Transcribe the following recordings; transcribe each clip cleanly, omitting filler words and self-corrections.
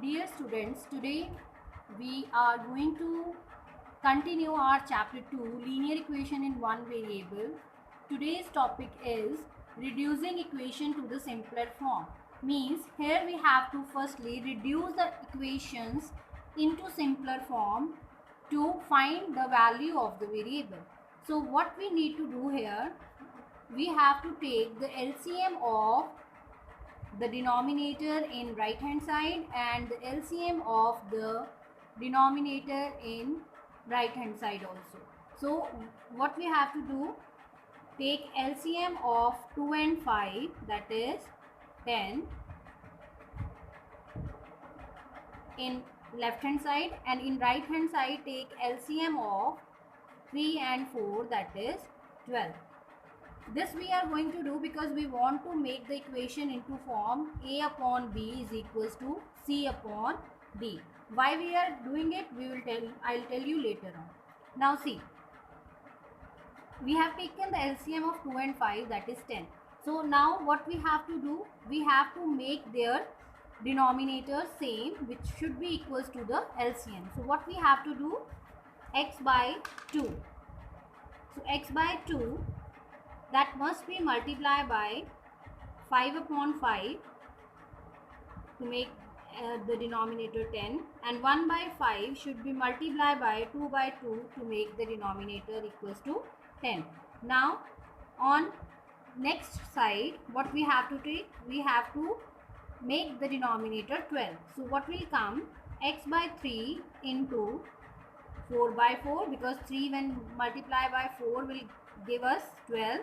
Dear students, today we are going to continue our chapter 2 linear equation in one variable. Today's topic is reducing equation to the simpler form. Means here we have to firstly reduce the equations into simpler form to find the value of the variable. So what we need to do here, we have to take the LCM of the denominator in right hand side and the LCM of the denominator in right hand side also. So what we have to do, take LCM of 2 and 5, that is 10 in left hand side, and in right hand side take LCM of 3 and 4, that is 12. This we are going to do because we want to make the equation into form A upon B is equals to C upon D. Why we are doing it, I'll tell you later on. Now see, we have taken the LCM of 2 and 5, that is 10. So now what we have to do, we have to make their denominator same, which should be equals to the LCM. So what we have to do, x by 2. So x by 2, that must be multiplied by 5 upon 5 to make the denominator 10, and 1 by 5 should be multiplied by 2 by 2 to make the denominator equals to 10. Now on next side what we have to take, we have to make the denominator 12. So what will come, x by 3 into 4 by 4, because 3 when multiplied by 4 will give us 12,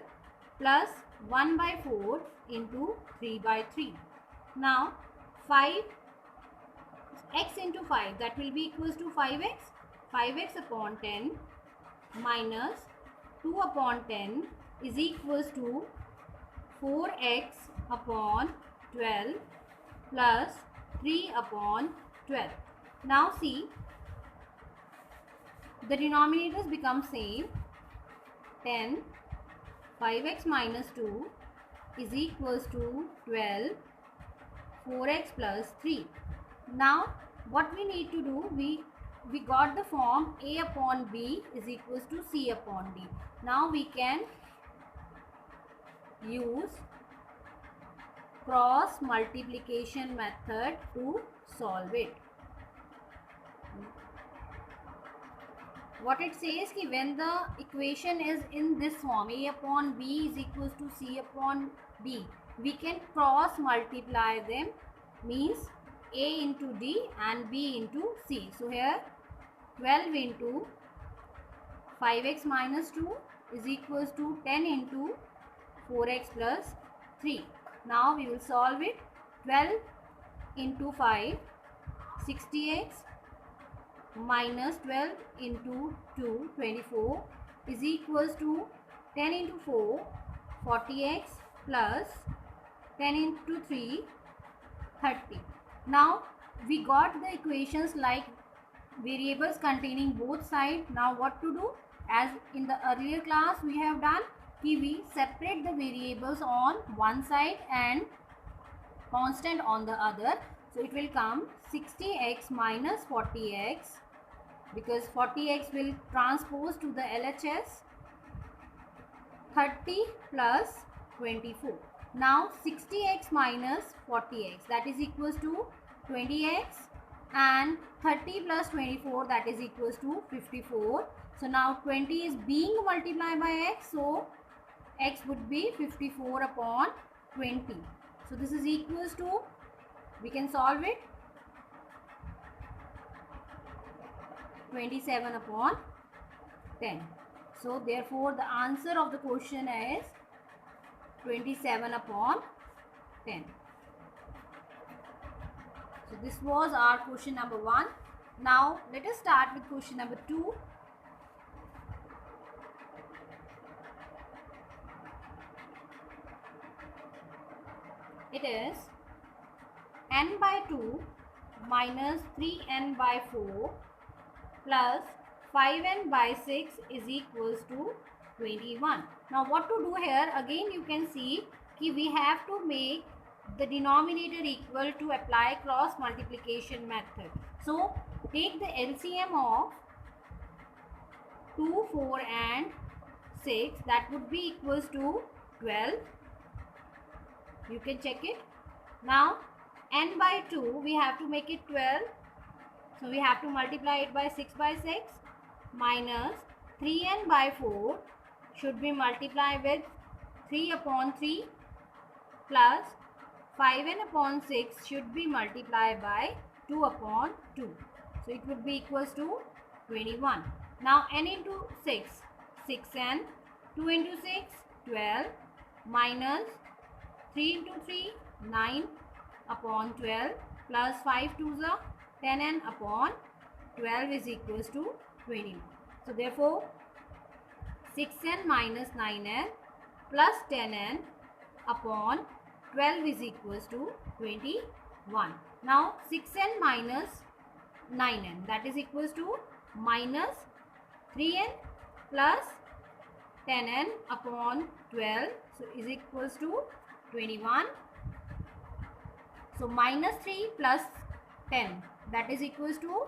plus 1 by 4 into 3 by 3. Now 5 x into 5, that will be equals to 5x upon 10 minus 2 upon 10 is equals to 4x upon 12 plus 3 upon 12. Now see, the denominators become same. 10 5x minus 2 is equals to 12 4x plus 3. Now what we need to do, we got the form A upon B is equals to C upon D. Now we can use cross multiplication method to solve it. What it says ki when the equation is in this form, A upon B is equals to C upon D, we can cross multiply them, means A into D and B into C. So here 12 into 5x minus 2 is equals to 10 into 4x plus 3. Now we will solve it. 12 into 5, 60x, minus 12 into 2, 24, is equals to 10 into 4, 40x, plus 10 into 3, 30. Now we got the equations like variables containing both sides. Now what to do, as in the earlier class we have done, we separate the variables on one side and constant on the other. So it will come 60x minus 40x, because 40x will transpose to the LHS, 30 plus 24. Now 60x minus 40x, that is equals to 20x, and 30 plus 24, that is equals to 54. So now 20 is being multiplied by x, so x would be 54 upon 20. So this is equals to, we can solve it, 27 upon 10. So therefore the answer of the question is 27 upon 10. So this was our question number 1. Now let us start with question number 2. It is n by 2 minus 3n by 4 plus 5n by 6 is equals to 21. Now what to do here, again you can see कि we have to make the denominator equal to apply cross multiplication method. So take the LCM of 2, 4 and 6, that would be equals to 12. You can check it. Now n by 2 we have to make it 12. So we have to multiply it by 6 by 6 minus 3n by 4 should be multiplied with 3 upon 3 plus 5n upon 6 should be multiplied by 2 upon 2. So it would be equals to 21. Now n into 6, 6n, 2 into 6, 12 minus 3 into 3, 9 upon 12 plus 5 to the 10n upon 12 is equals to 21. So therefore 6n minus 9n plus 10n upon 12 is equals to 21. Now 6n minus 9n, that is equals to minus 3n plus 10n upon 12, so is equals to 21. So minus 3 plus 10, that is equals to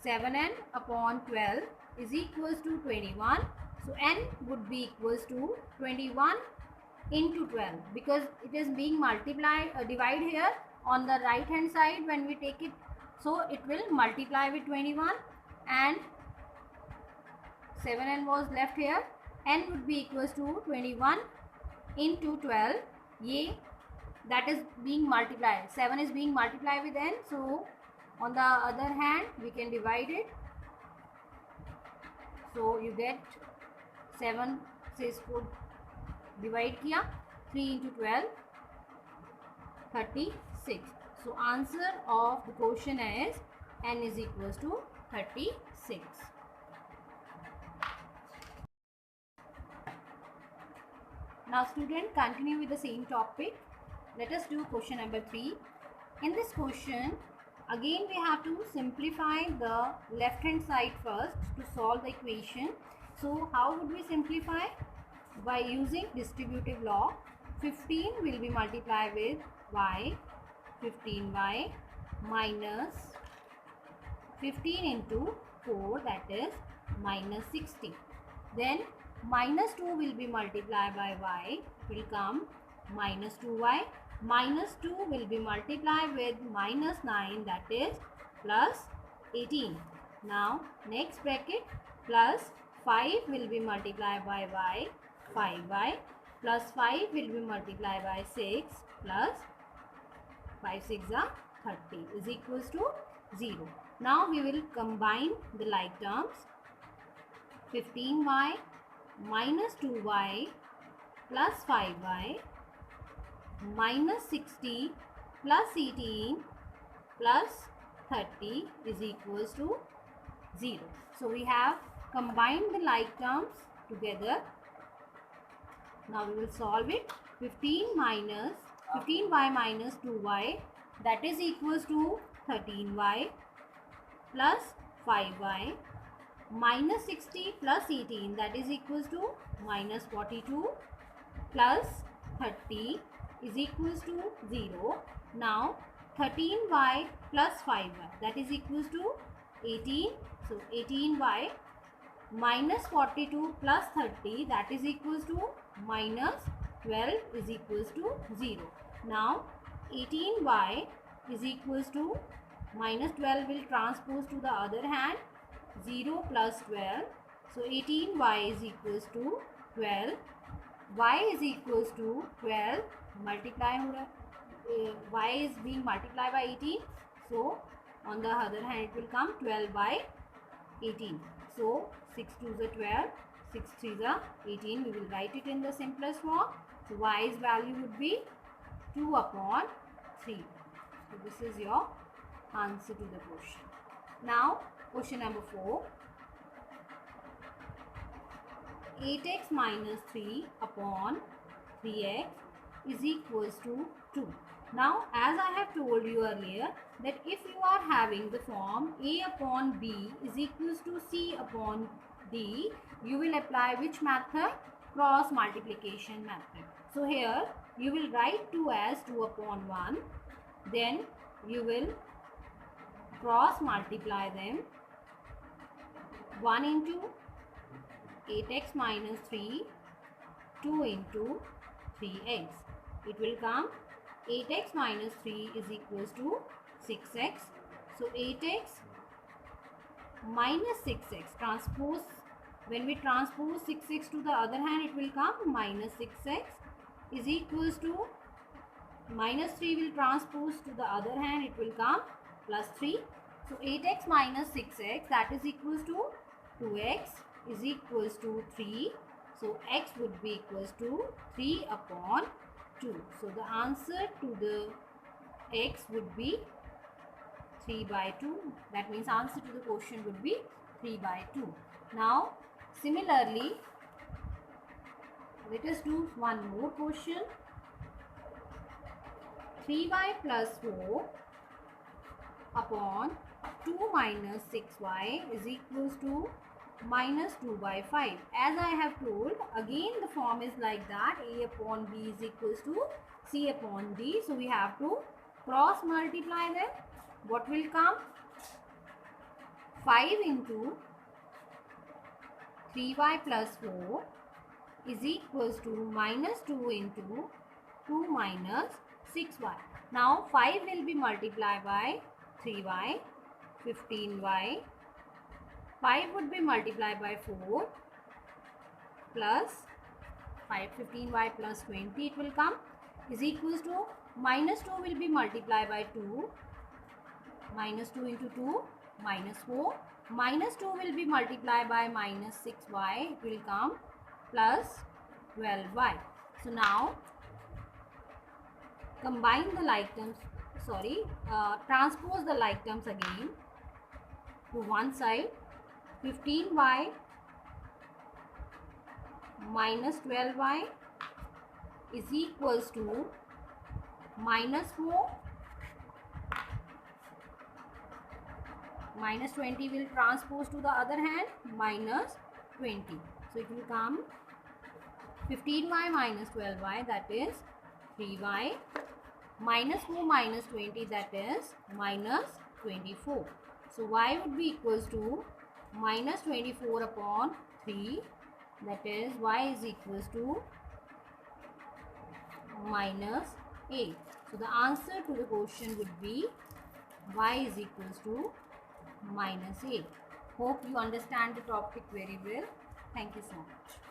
7n upon 12 is equals to 21. So n would be equals to 21 into 12, because it is being multiplied, divide here on the right hand side when we take it. So it will multiply with 21 and 7n was left here. N would be equals to 21 into 12. Ye, that is being multiplied. 7 is being multiplied with n. So on the other hand we can divide it. So you get 7 से इसको divide किया, 3 into 12, 36. So answer of the question is n is equals to 36. Now student, continue with the same topic. Let us do question number 3. In this question, again we have to simplify the left hand side first to solve the equation. So how would we simplify? By using distributive law. 15 will be multiplied with y, 15y minus 15 into 4, that is minus 60. Then minus 2 will be multiplied by y, will come minus 2y, minus 2 will be multiplied with minus 9, that is plus 18. Now next bracket, plus 5 will be multiplied by y, 5y, plus 5 will be multiplied by 6 plus 5 6 are 30 is equals to 0. Now we will combine the like terms. 15y minus 2y plus 5y minus 60 plus 18 plus 30 is equals to 0. So we have combined the like terms together. Now we will solve it. 15y minus 2y, that is equals to 13y plus 5y minus 60 plus 18, that is equals to minus 42 plus 30 is equals to 0. Now 13y plus 5y, that is equals to 18. So 18y minus 42 plus 30, that is equals to minus 12 is equals to 0. Now 18y is equals to minus 12 will transpose to the other hand, 0 plus 12. So 18y is equals to 12. Y is equals to 12. Multiply हो रहा, y is being multiplied by 18. So on the other hand it will come 12 by 18. So 6 2s are 12, 6 3s are 18. We will write it in the simplest form. So y's value would be 2 upon 3. So this is your answer to the question. Now question number 4. 8x minus 3 upon 3x is equals to 2. Now as I have told you earlier that if you are having the form a upon b is equals to c upon d, you will apply which method? Cross multiplication method. So here you will write 2 as 2 upon 1. Then you will cross multiply them. 1 into 8x minus 3, 2 into 3x. It will come 8x minus 3 is equals to 6x. So 8x minus 6x transpose, when we transpose 6x to the other hand, it will come minus 6x is equals to minus 3 will transpose to the other hand, it will come plus 3. So 8x minus 6x, that is equals to 2x is equals to 3. So x would be equals to 3 upon 2. So the answer to the x would be 3 by 2. That means answer to the question would be 3 by 2. Now similarly, let us do one more question. 3y plus 4 upon 2 minus 6y is equals to minus 2 by 5. As I have told, again the form is like that, a upon b is equals to c upon d. So we have to cross multiply them. What will come? 5 into 3y plus 4 is equals to minus 2 into 2 minus 6y. Now 5 will be multiplied by 3y, 15y. 5 would be multiplied by 4 plus 15y plus 20, it will come is equals to minus 2 will be multiplied by 2, minus 2 into 2 minus 4, minus 2 will be multiplied by minus 6y, it will come plus 12y. So now combine the like terms, transpose the like terms again to one side. 15y minus 12y is equals to minus 4, minus 20 will transpose to the other hand, minus 20. So it will come 15y minus 12y, that is 3y, minus 4 minus 20, that is minus 24. So y would be equals to minus 24 upon 3, that is y is equals to minus 8. So the answer to the question would be y is equals to minus 8. Hope you understand the topic very well. Thank you so much.